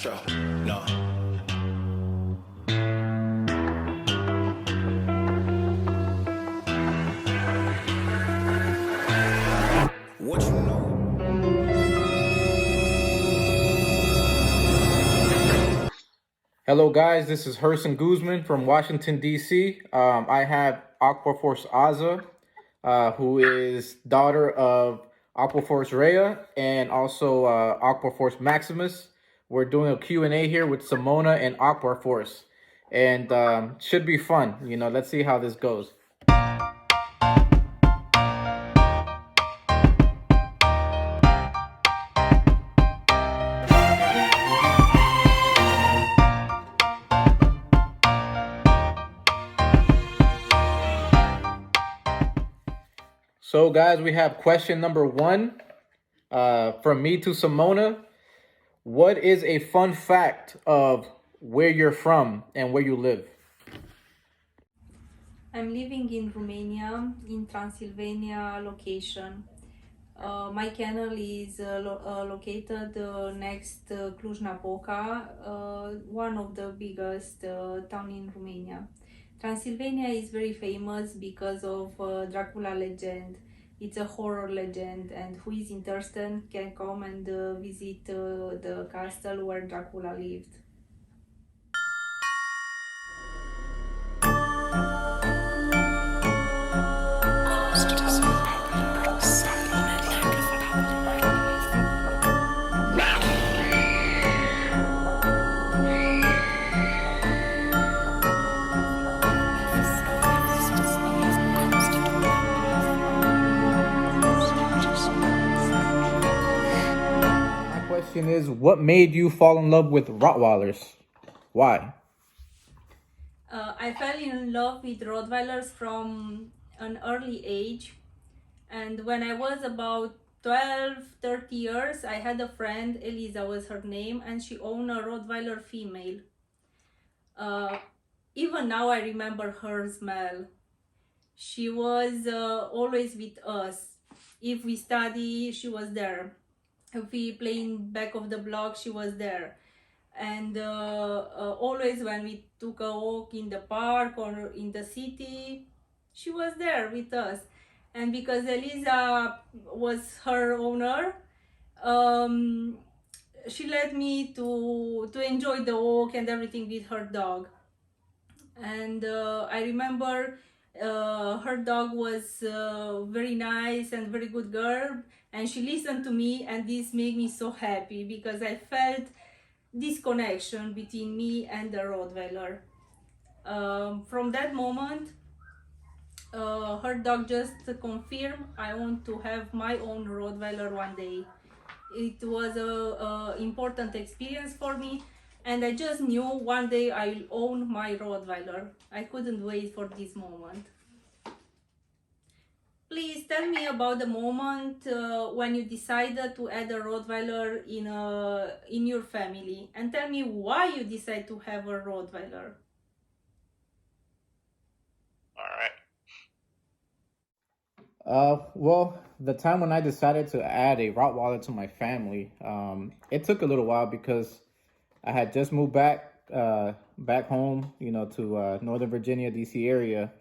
Astro. No. What you know? Hello, guys. This is Herson Guzman from Washington, D.C. I have Aquaforce Azar, who is daughter of Aquaforce Rhea and also Aquaforce Maximus. We're doing a Q&A here with Simona and Aquaforce, and should be fun. Let's see how this goes. So, guys, we have question number one from me to Simona. What is a fun fact of where you're from and where you live? I'm living in Romania, in Transylvania location. My kennel is located next Cluj-Napoca, one of the biggest town in Romania. Transylvania is very famous because of Dracula legend. It's a horror legend, and who is interested can come and visit the castle where Dracula lived. My question is, what made you fall in love with Rottweilers? Why? I fell in love with Rottweilers from an early age, and when I was about 12, 30 years, I had a friend, Elisa was her name, and she owned a Rottweiler female. Even now I remember her smell. She was always with us. If we study, she was there. If we play in back of the block, she was there. And always when we took a walk in the park or in the city, she was there with us. And because Elisa was her owner, um, she let me to enjoy the walk and everything with her dog. And I remember her dog was very nice and very good girl, and she listened to me, and this made me so happy because I felt this connection between me and the Rottweiler. From that moment, her dog just confirmed I want to have my own Rottweiler one day. It was a important experience for me, and I just knew one day I'll own my Rottweiler. I couldn't wait for this moment. Please tell me about the moment when you decided to add a Rottweiler in your family, and tell me why you decided to have a Rottweiler. All right. Well, the time when I decided to add a Rottweiler to my family, it took a little while because I had just moved back home, to Northern Virginia, DC area,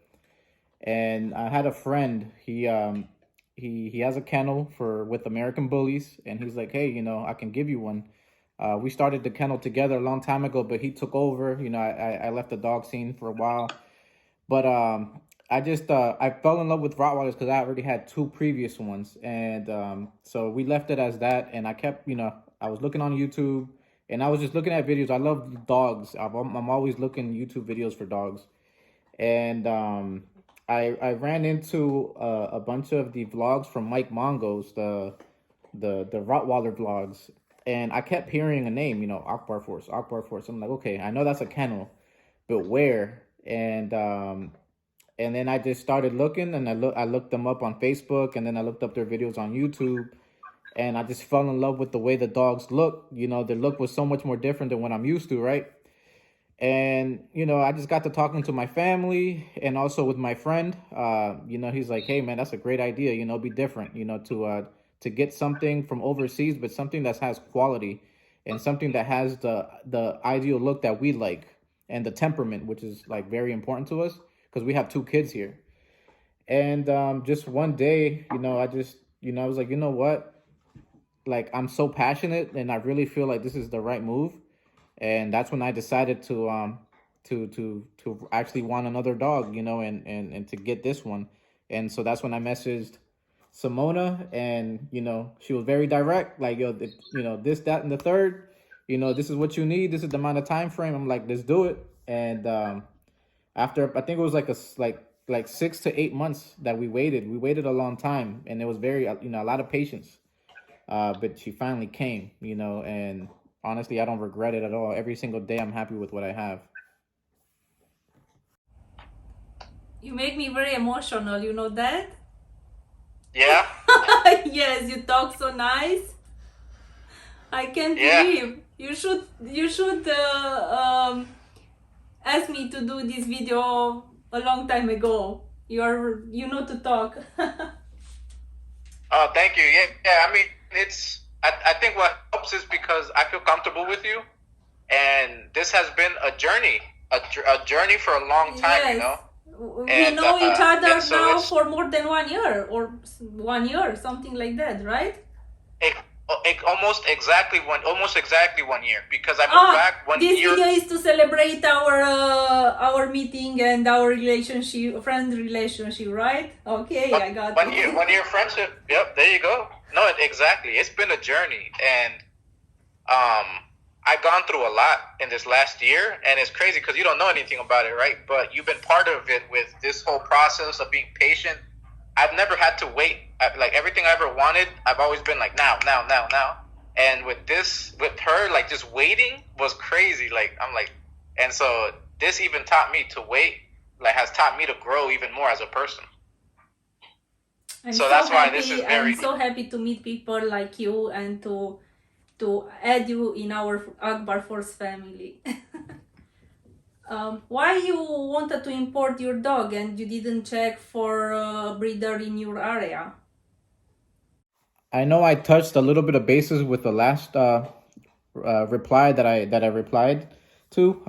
and I had a friend. He has a kennel for with American bullies, and he's like, hey, I can give you one. We started the kennel together a long time ago, but he took over. I left the dog scene for a while, but I fell in love with Rottweilers because I already had two previous ones, and so we left it as that. And I kept, I was looking on YouTube, and I was just looking at videos. I love dogs. I'm always looking YouTube videos for dogs, and I ran into a bunch of the vlogs from Mike Mongo's the Rottweiler vlogs, and I kept hearing a name, Akbar Force, Akbar Force. I'm like, okay, I know that's a kennel, but where? And then I just started looking, and I looked them up on Facebook, and then I looked up their videos on YouTube, and I just fell in love with the way the dogs look. Their look was so much more different than what I'm used to, right? And I just got to talking to my family and also with my friend. He's like, hey man, that's a great idea, be different, to get something from overseas, but something that has quality. and something that has the ideal look that we like, and the temperament, which is like very important to us because we have two kids here. And just one day, I just, I was like, you know what? Like, I'm so passionate, and I really feel like this is the right move. And that's when I decided to actually want another dog, and to get this one. And so that's when I messaged Simona, and she was very direct, like, yo, this, that, and the third, this is what you need. This is the amount of time frame. I'm like, let's do it. And after, I think it was like like 6 to 8 months that we waited a long time, and it was very, a lot of patience. But she finally came, and honestly, I don't regret it at all. Every single day, I'm happy with what I have. You make me very emotional, you know that? Yeah. Yes, you talk so nice. I can't Yeah. believe you should ask me to do this video a long time ago. You know to talk. Oh, thank you. Yeah. Yeah. I mean, I think what helps is because I feel comfortable with you, and this has been a journey, a journey for a long time. Yes. We And know each other and so now it's for more than 1 year, or 1 year, something like that, right? it, almost exactly 1 year, because I moved back one This year. video is to celebrate our meeting and our relationship, friend relationship, right? Okay, I got One it. year, 1 year friendship. Yep, there you go. No, exactly. It's been a journey, and I've gone through a lot in this last year, and it's crazy because you don't know anything about it, right? But you've been part of it with this whole process of being patient. I've never had to wait. Like, everything I ever wanted, I've always been like, now, now, now, now. And with her, like, just waiting was crazy. Like, I'm like, and so this even taught me to wait. Like, has taught me to grow even more as a person. So that's why this is very. I'm so happy to meet people like you and to add you in our Akbar Force family. Why you wanted to import your dog and you didn't check for a breeder in your area? I know I touched a little bit of bases with the last reply that I replied to.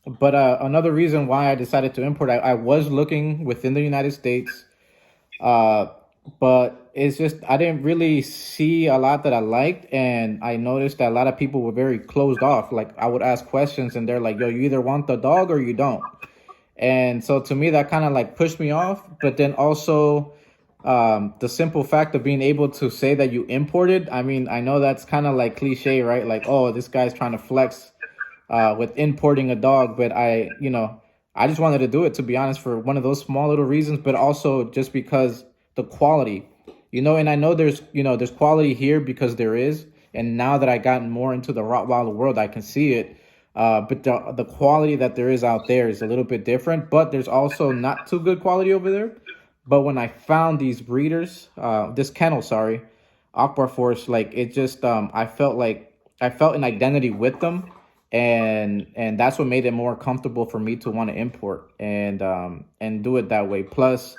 But another reason why I decided to import, I was looking within the United States, but it's just I didn't really see a lot that I liked, and I noticed that a lot of people were very closed off. Like, I would ask questions, and they're like, "Yo, you either want the dog or you don't." And so to me, that kind of like pushed me off. But then also, the simple fact of being able to say that you imported, I mean, I know that's kind of like cliche, right? Like, oh, this guy's trying to flex with importing a dog. But I just wanted to do it, to be honest, for one of those small little reasons, but also just because the quality, and I know there's quality here because there is. And now that I gotten more into the Rottweiler world, I can see it. But the quality that there is out there is a little bit different, but there's also not too good quality over there. But when I found these breeders, this kennel, sorry, Akbar Force, like, it just, I felt an identity with them, and that's what made it more comfortable for me to want to import and do it that way. Plus,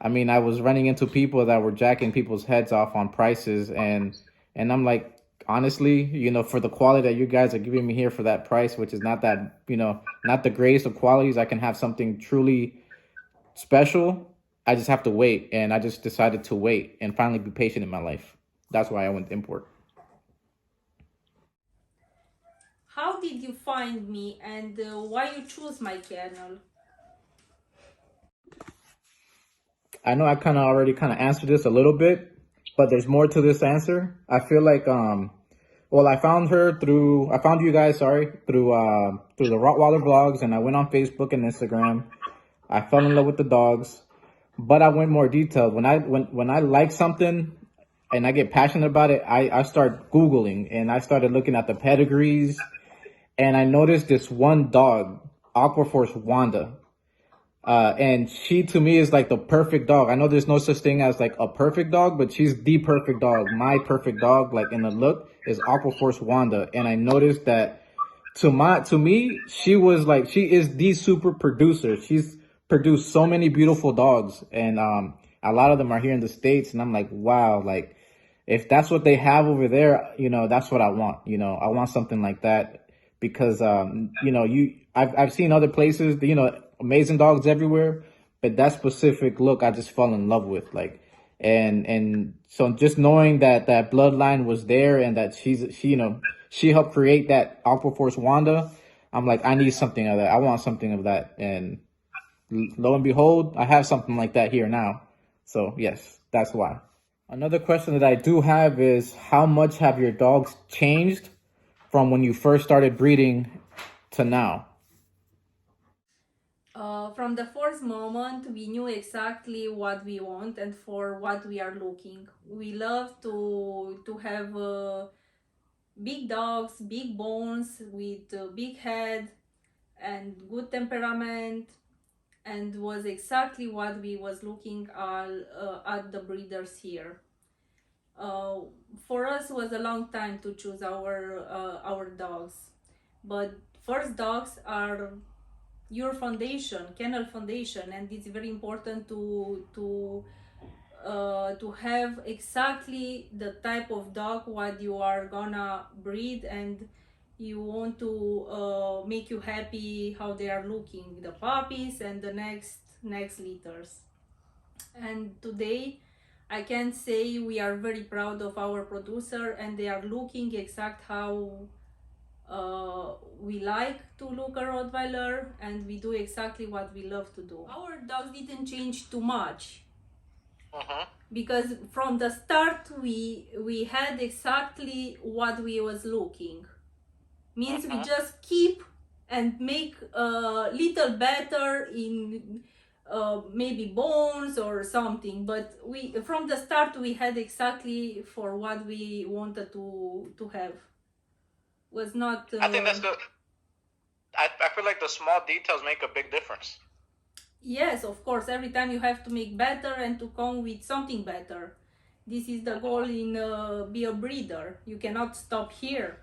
I mean, I was running into people that were jacking people's heads off on prices, and I'm like, honestly, for the quality that you guys are giving me here for that price, which is not that, not the greatest of qualities, I can have something truly special. I just have to wait, and I just decided to wait and finally be patient in my life. That's why I went to import. How did you find me, and why you choose my channel? I know I kind of already answered this a little bit, but there's more to this answer. I feel like well, I found you guys, sorry, through the Rottweiler vlogs, and I went on Facebook and Instagram. I fell in love with the dogs, but I went more detailed. When I like something and I get passionate about it, I start Googling, and I started looking at the pedigrees, and I noticed this one dog, Aquaforce Wanda. And she, to me, is like the perfect dog. I know there's no such thing as like a perfect dog, but she's the perfect dog. My perfect dog, like in the look, is Aquaforce Wanda. And I noticed that to me, she is the super producer. She's produced so many beautiful dogs, and a lot of them are here in the States. And I'm like, wow, like, if that's what they have over there, that's what I want. I want something like that because, I've seen other places, amazing dogs everywhere, but that specific look, I just fell in love with, like, and so just knowing that that bloodline was there and that she helped create that Aqua Force Wanda, I'm like, I need something of that. I want something of that. And lo and behold, I have something like that here now. So yes, that's why. Another question that I do have is how much have your dogs changed from when you first started breeding to now? From the first moment, we knew exactly what we want and for what we are looking. We love to have big dogs, big bones with big head and good temperament, and was exactly what we was looking at the breeders here. Uh, for us, was a long time to choose our dogs, but first dogs are your foundation, kennel foundation, and it's very important to have exactly the type of dog what you are gonna breed, and you want to make you happy how they are looking, the puppies and the next litters. And today I can say we are very proud of our producer, and they are looking exact how we like to look a Rottweiler, and we do exactly what we love to do. Our dogs didn't change too much because from the start we had exactly what we was looking. Means we just keep and make a little better in maybe bones or something, but we from the start we had exactly for what we wanted to have. Was not I think that's the. I feel like the small details make a big difference. yes, of course, every time you have to make better and to come with something better. This is the goal in be a breeder. You cannot stop here,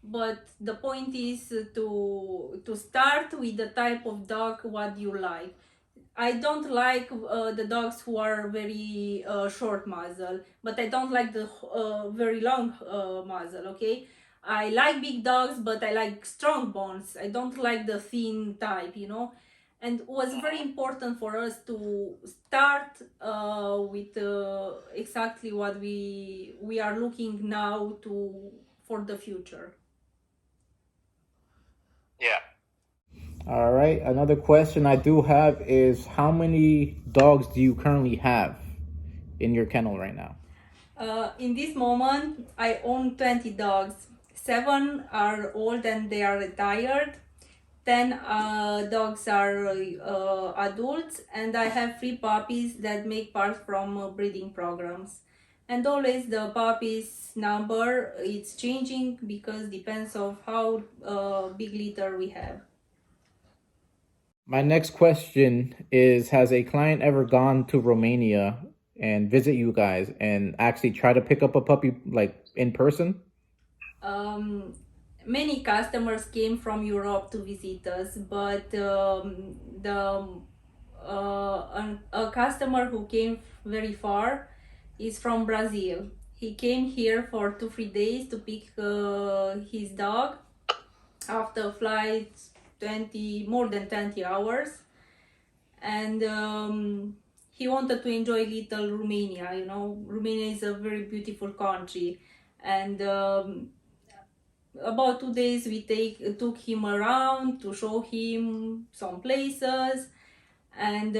but the point is to start with the type of dog what you like. I don't like the dogs who are very short muzzle, but I don't like the very long muzzle. Okay, I like big dogs, but I like strong bones. I don't like the thin type, and it was very important for us to start with exactly what we are looking now to for the future. Yeah. All right. Another question I do have is how many dogs do you currently have in your kennel right now? In this moment, I own 20 dogs. 7 are old and they are retired. 10 dogs are adults, and I have 3 puppies that make part from breeding programs. And always the puppies number it's changing because depends of how big litter we have. My next question is has a client ever gone to Romania and visit you guys and actually try to pick up a puppy like in person? um, Many customers came from Europe to visit us, but a customer who came very far is from Brazil. He came here for 2-3 days to pick his dog after flight 20 more than 20 hours, and he wanted to enjoy little Romania. Romania is a very beautiful country, and about 2 days we took him around to show him some places, and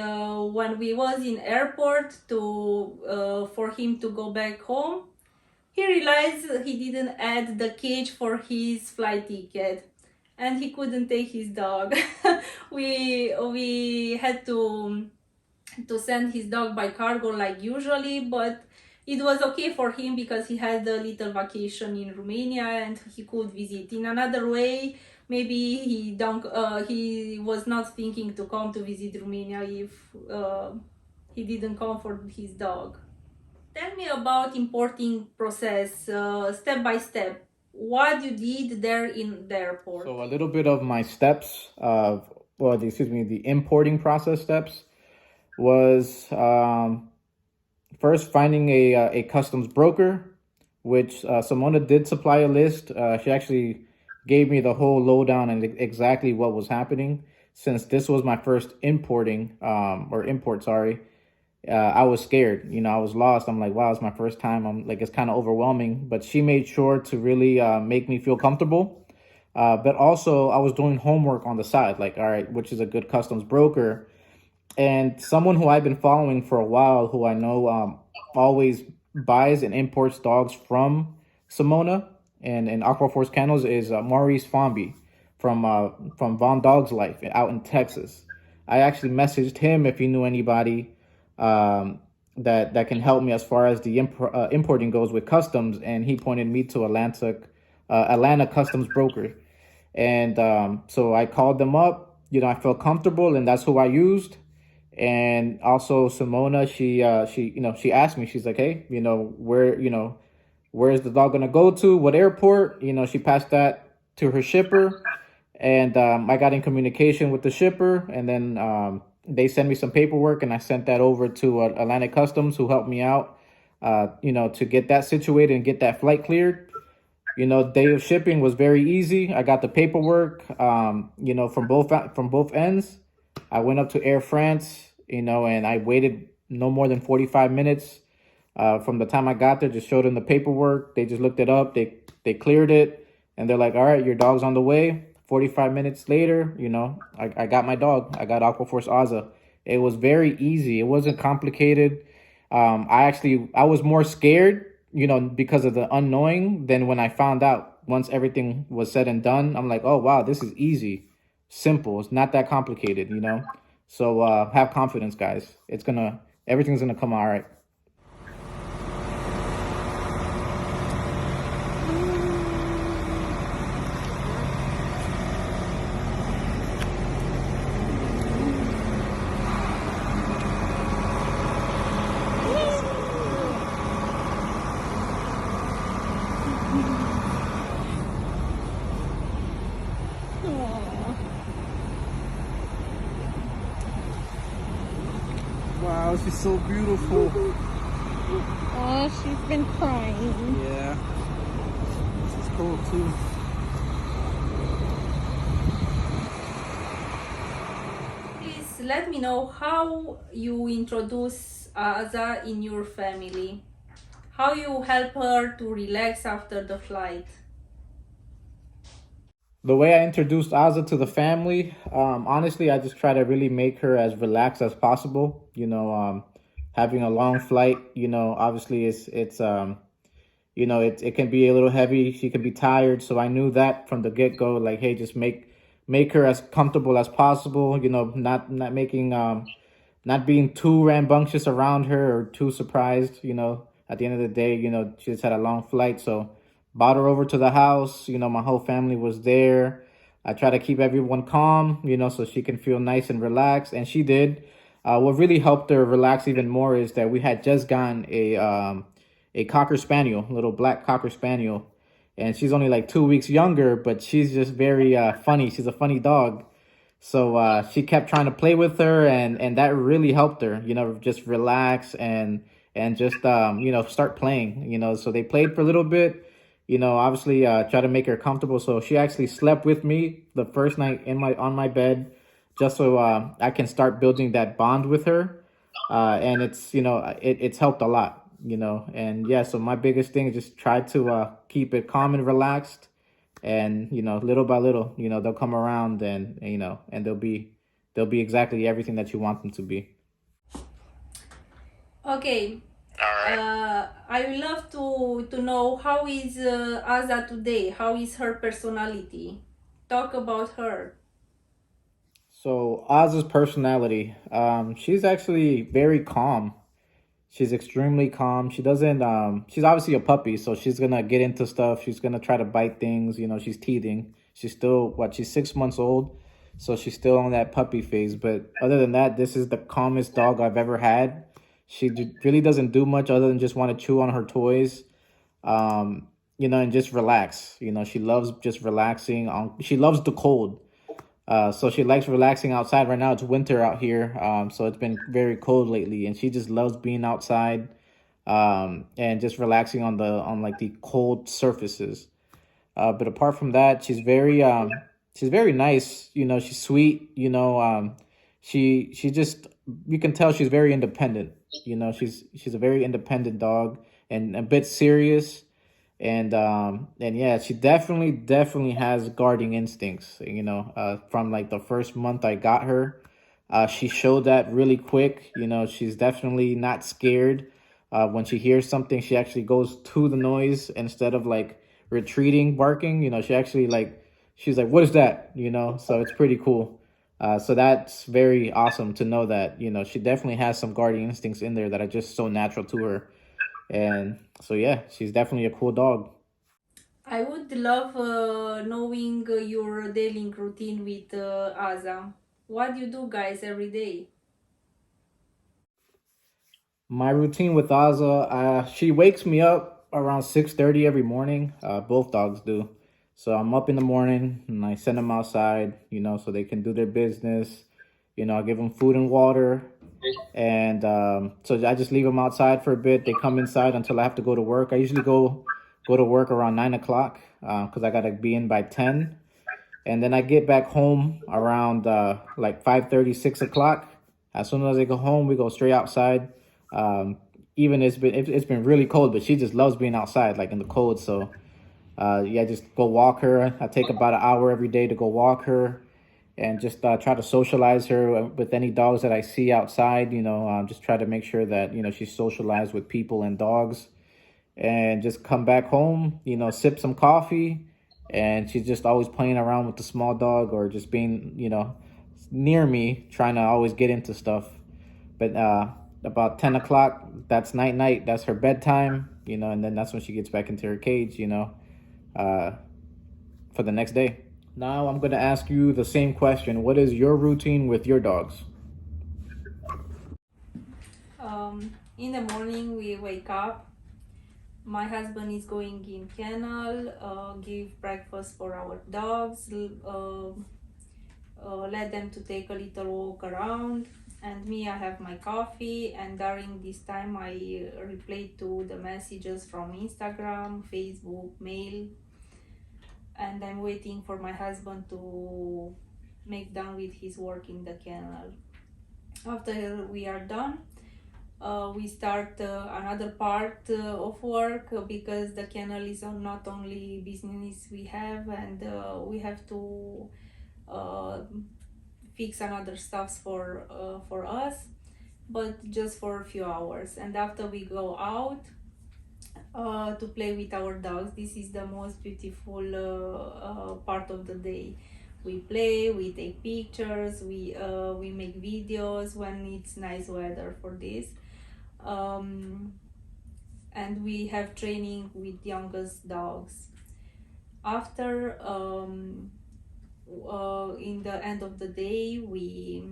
when we was in airport to for him to go back home, he realized he didn't add the cage for his flight ticket, and he couldn't take his dog. We had to send his dog by cargo like usually, but it was okay for him because he had a little vacation in Romania and he could visit. In another way, maybe he was not thinking to come to visit Romania if he didn't come for his dog. Tell me about importing process step by step. What you did there in the airport? So a little bit of my steps of, well, excuse me, the importing process steps was first finding a customs broker, which Simona did supply a list. She actually gave me the whole lowdown and exactly what was happening. Since this was my first importing or import, sorry, I was scared. I was lost. I'm like, wow, it's my first time. I'm like, it's kind of overwhelming. But she made sure to really make me feel comfortable. But also, I was doing homework on the side, like, all right, which is a good customs broker, and someone who I've been following for a while, who I know always buys and imports dogs from Simona and Aquaforce Kennels, is Maurice Fomby from Von Dog's Life out in Texas. I actually messaged him if he knew anybody um, that can help me as far as the importing goes with customs, and he pointed me to Atlanta Customs Broker. And so I called them up. I felt comfortable, and that's who I used. And also Simona, she asked me, she's like, hey, where is the dog gonna go to? What airport? She passed that to her shipper, and I got in communication with the shipper, and then they sent me some paperwork, and I sent that over to Atlantic Customs, who helped me out, to get that situated and get that flight cleared. Day of shipping was very easy. I got the paperwork, from both ends. I went up to Air France, and I waited no more than 45 minutes. From the time I got there, just showed them the paperwork. They just looked it up. They cleared it, and they're like, "All right, your dog's on the way." 45 minutes later, I got my dog. I got Aquaforce Azar. It was very easy. It wasn't complicated. I was more scared, because of the unknowing than when I found out. Once everything was said and done, I'm like, oh wow, this is easy, simple. It's not that complicated. So have confidence, guys. Everything's gonna come all right. Wow, she's so beautiful. Oh, she's been crying. Yeah. This is cool too. Please let me know how you introduce Azar in your family. How you help her to relax after the flight. The way I introduced Azza to the family, honestly, I just try to really make her as relaxed as possible. Having a long flight, obviously it can be a little heavy. She can be tired, so I knew that from the get go. Like, hey, just make her as comfortable as possible. Not making not being too rambunctious around her or too surprised. At the end of the day, she just had a long flight, so brought her over to the house. My whole family was there. I try to keep everyone calm, so she can feel nice and relaxed, and she did. What really helped her relax even more is that we had just gotten a cocker spaniel, little black cocker spaniel, and she's only like 2 weeks younger, but she's just very funny. She's a funny dog. So she kept trying to play with her, and that really helped her, just relax and just start playing. So they played for a little bit. Obviously try to make her comfortable. So she actually slept with me the first night on my bed, just so I can start building that bond with her. And it's helped a lot. And yeah, so my biggest thing is just try to keep it calm and relaxed, and little by little, they'll come around, and they'll be exactly everything that you want them to be. Okay. All right. I would love to know how is Azar today. How is her personality? Talk about her. So Oz's personality, she's actually very calm. She's extremely calm. She doesn't she's obviously a puppy, so she's gonna get into stuff. She's gonna try to bite things, she's teething. She's still she's 6 months old, so she's still on that puppy phase. But other than that, this is the calmest dog I've ever had. She really doesn't do much other than just want to chew on her toys, and just relax. She loves just relaxing. She loves the cold. So she likes relaxing outside. Right now it's winter out here, so it's been very cold lately, and she just loves being outside. and just relaxing on like the cold surfaces. But apart from that, she's very nice. You know, she's sweet. You know, she just, you can tell she's very independent. You know, she's a very independent dog and a bit serious. And yeah, she definitely has guarding instincts. You know, from like the first month I got her, she showed that really quick. You know, she's definitely not scared. When she hears something, she actually goes to the noise instead of like retreating, barking. You know, she's like, "What is that?" You know, so it's pretty cool. So that's very awesome to know that, you know, she definitely has some guardian instincts in there that are just so natural to her. And so yeah, she's definitely a cool dog. I would love knowing your daily routine with Aza. What do you do, guys, every day? My routine with Azza, she wakes me up around 6:30 every morning. Both dogs do. So I'm up in the morning and I send them outside, you know, so they can do their business. You know, I give them food and water, and so I just leave them outside for a bit. They come inside until I have to go to work. I usually go to work around 9 o'clock because I gotta be in by 10, and then I get back home around like 5:30, 6 o'clock. As soon as I go home, we go straight outside. Um, Even it's been really cold, but she just loves being outside, like in the cold. So yeah, just go walk her. I take about an hour every day to go walk her, and just try to socialize her with any dogs that I see outside. You know, just try to make sure that, you know, she's socialized with people and dogs, and just come back home, you know, sip some coffee, and she's just always playing around with the small dog or just being, you know, near me, trying to always get into stuff. But about 10 o'clock, that's night night. That's her bedtime, you know, and then that's when she gets back into her cage, you know, uh, for the next day. Now I'm gonna ask you the same question. What is your routine with your dogs? In the morning, we wake up. My husband is going in kennel, give breakfast for our dogs, let them to take a little walk around, and me, I have my coffee, and during this time I reply to the messages from Instagram, Facebook, mail, and I'm waiting for my husband to make done with his work in the kennel. After we are done, we start another part of work, because the kennel is not only business we have, and we have to uh, fix another stuff for us, but just for a few hours. And after we go out to play with our dogs, this is the most beautiful part of the day. We play, we take pictures, we make videos when it's nice weather for this. um, and we have training with youngest dogs. After in the end of the day, we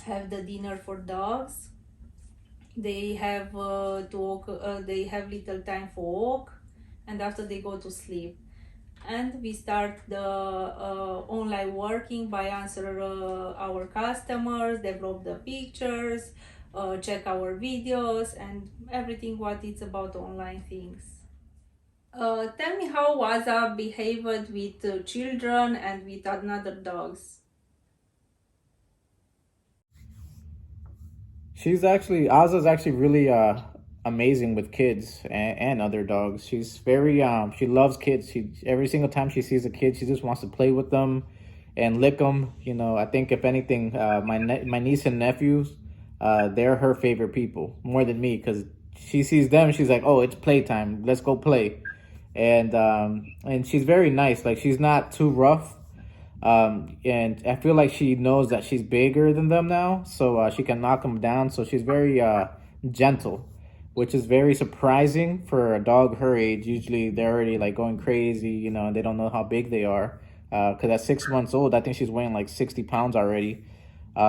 have the dinner for dogs. They have to walk, they have little time for walk, and after they go to sleep. And we start the online working by answer our customers, develop the pictures, check our videos, and everything what it's about online things. Tell me how Waza behaved with children and with another dogs. Azza's actually really amazing with kids and other dogs. She's very she loves kids. She Every single time she sees a kid, she just wants to play with them and lick them. You know, I think if anything, my niece and nephews, they're her favorite people more than me, because she sees them, she's like, "Oh, it's playtime. Let's go play." And she's very nice. Like, she's not too rough. And I feel like she knows that she's bigger than them now, so she can knock them down. So she's very gentle, which is very surprising for a dog her age. Usually they're already like going crazy, you know, and they don't know how big they are. Because at 6 months old, I think she's weighing like 60 pounds already.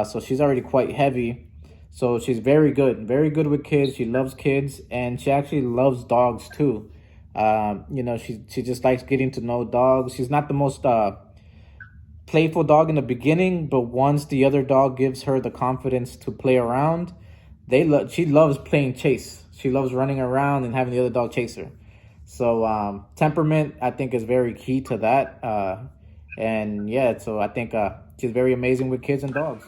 So she's already quite heavy. So she's very good with kids. She loves kids, and she actually loves dogs too. You know, she just likes getting to know dogs. She's not the most playful dog in the beginning, but once the other dog gives her the confidence to play around, she loves playing chase. She loves running around and having the other dog chase her. So temperament, I think, is very key to that. And yeah, so I think she's very amazing with kids and dogs.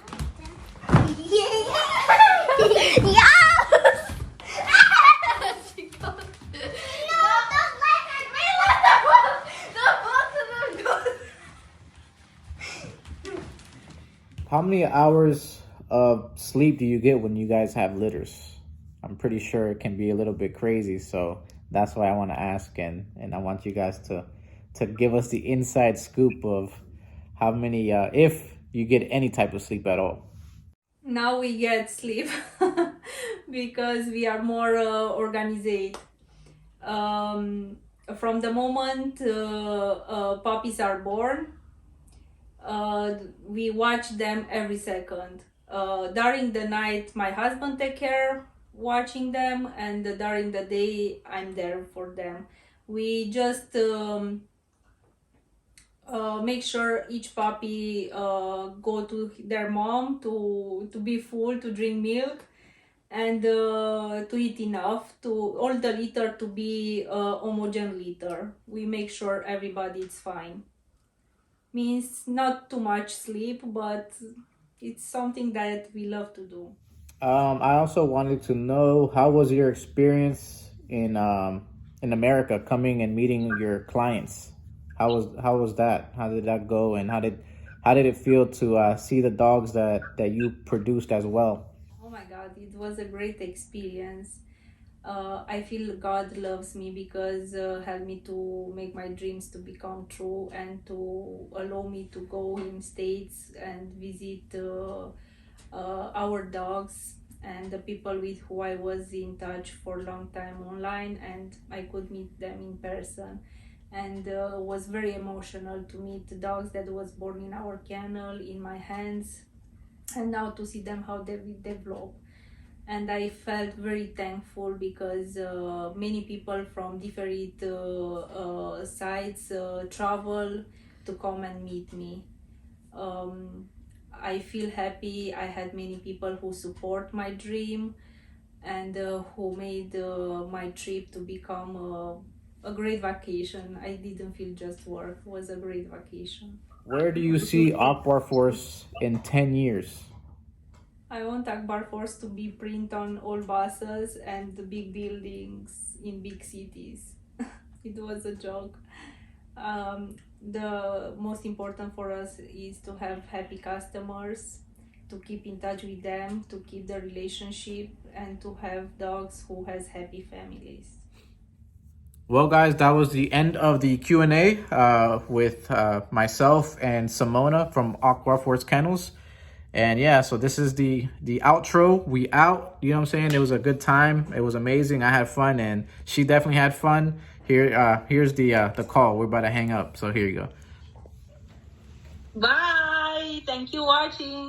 How many hours of sleep do you get when you guys have litters? I'm pretty sure it can be a little bit crazy, so that's why I want to ask, and I want you guys to give us the inside scoop of how many, if you get any type of sleep at all. Now we get sleep because we are more organized. From the moment puppies are born, we watch them every second. During the night, my husband take care watching them, and during the day, I'm there for them. We just make sure each puppy go to their mom to be full, to drink milk, and to eat enough, to all the litter to be homogeneous litter. We make sure everybody is fine. Means not too much sleep, but it's something that we love to do. I also wanted to know, how was your experience in America, coming and meeting your clients? How was that? How did that go? And how did it feel to see the dogs that you produced as well? Oh my God, it was a great experience. I feel God loves me because helped me to make my dreams to become true, and to allow me to go in states and visit our dogs and the people with who I was in touch for a long time online, and I could meet them in person. And was very emotional to meet the dogs that was born in our kennel in my hands, and now to see them how they will develop. And I felt very thankful because many people from different sides travel to come and meet me. I feel happy. I had many people who support my dream, and who made my trip to become a great vacation. I didn't feel just work. It was a great vacation. Where do you see Akbar Force in 10 years? I want Akbar Force to be print on all buses and the big buildings in big cities. It was a joke. The most important for us is to have happy customers, to keep in touch with them, to keep the relationship, and to have dogs who has happy families. Well, guys, that was the end of the Q&A with myself and Simona from Akbar Force Kennels. And yeah, so this is the outro. We out. You know what I'm saying? It was a good time. It was amazing. I had fun, and she definitely had fun. Here's the call. We're about to hang up. So here you go. Bye. Thank you for watching.